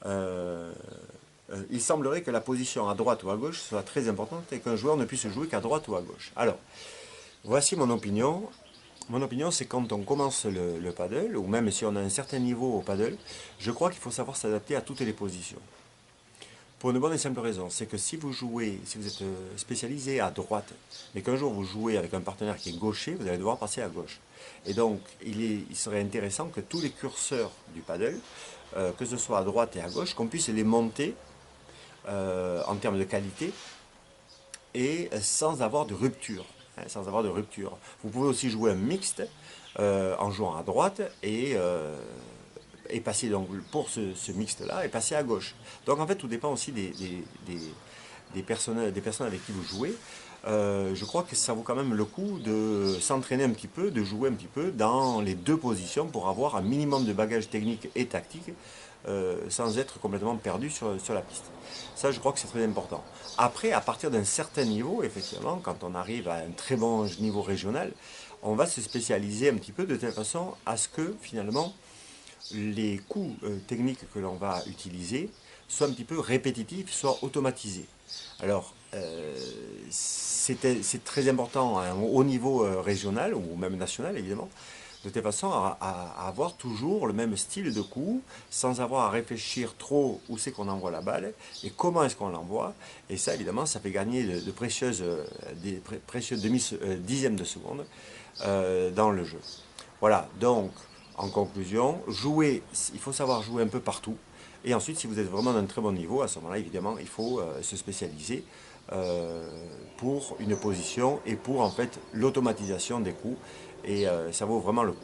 euh, il semblerait que la position à droite ou à gauche soit très importante et qu'un joueur ne puisse jouer qu'à droite ou à gauche. Alors, voici mon opinion. Mon opinion, c'est quand on commence le paddle, ou même si on a un certain niveau au paddle, je crois qu'il faut savoir s'adapter à toutes les positions. Pour une bonne et simple raison, c'est que si vous jouez, si vous êtes spécialisé à droite, mais qu'un jour vous jouez avec un partenaire qui est gaucher, vous allez devoir passer à gauche. Et donc, il serait intéressant que tous les curseurs du paddle, que ce soit à droite et à gauche, qu'on puisse les monter en termes de qualité et sans avoir de rupture. Sans avoir de rupture. Vous pouvez aussi jouer un mixte en jouant à droite et passer donc pour ce mixte-là et passer à gauche. Donc en fait, tout dépend aussi des personnes avec qui vous jouez. Je crois que ça vaut quand même le coup de s'entraîner un petit peu, de jouer un petit peu dans les deux positions pour avoir un minimum de bagage technique et tactique sans être complètement perdu sur la piste. Ça, je crois que c'est très important. Après, à partir d'un certain niveau, effectivement, quand on arrive à un très bon niveau régional, on va se spécialiser un petit peu de telle façon à ce que finalement les coups techniques que l'on va utiliser soient un petit peu répétitifs, soient automatisés. Alors, c'est très important à un haut niveau régional ou même national évidemment, de telle façon à avoir toujours le même style de coup, sans avoir à réfléchir trop où c'est qu'on envoie la balle et comment est-ce qu'on l'envoie. Et ça, évidemment, ça fait gagner de précieuses, précieux dixièmes de seconde dans le jeu. Voilà, donc, en conclusion, jouer, il faut savoir jouer un peu partout. Et ensuite, si vous êtes vraiment d'un très bon niveau, à ce moment-là, évidemment, il faut se spécialiser euh, pour une position et pour en fait l'automatisation des coups. Et ça vaut vraiment le coup.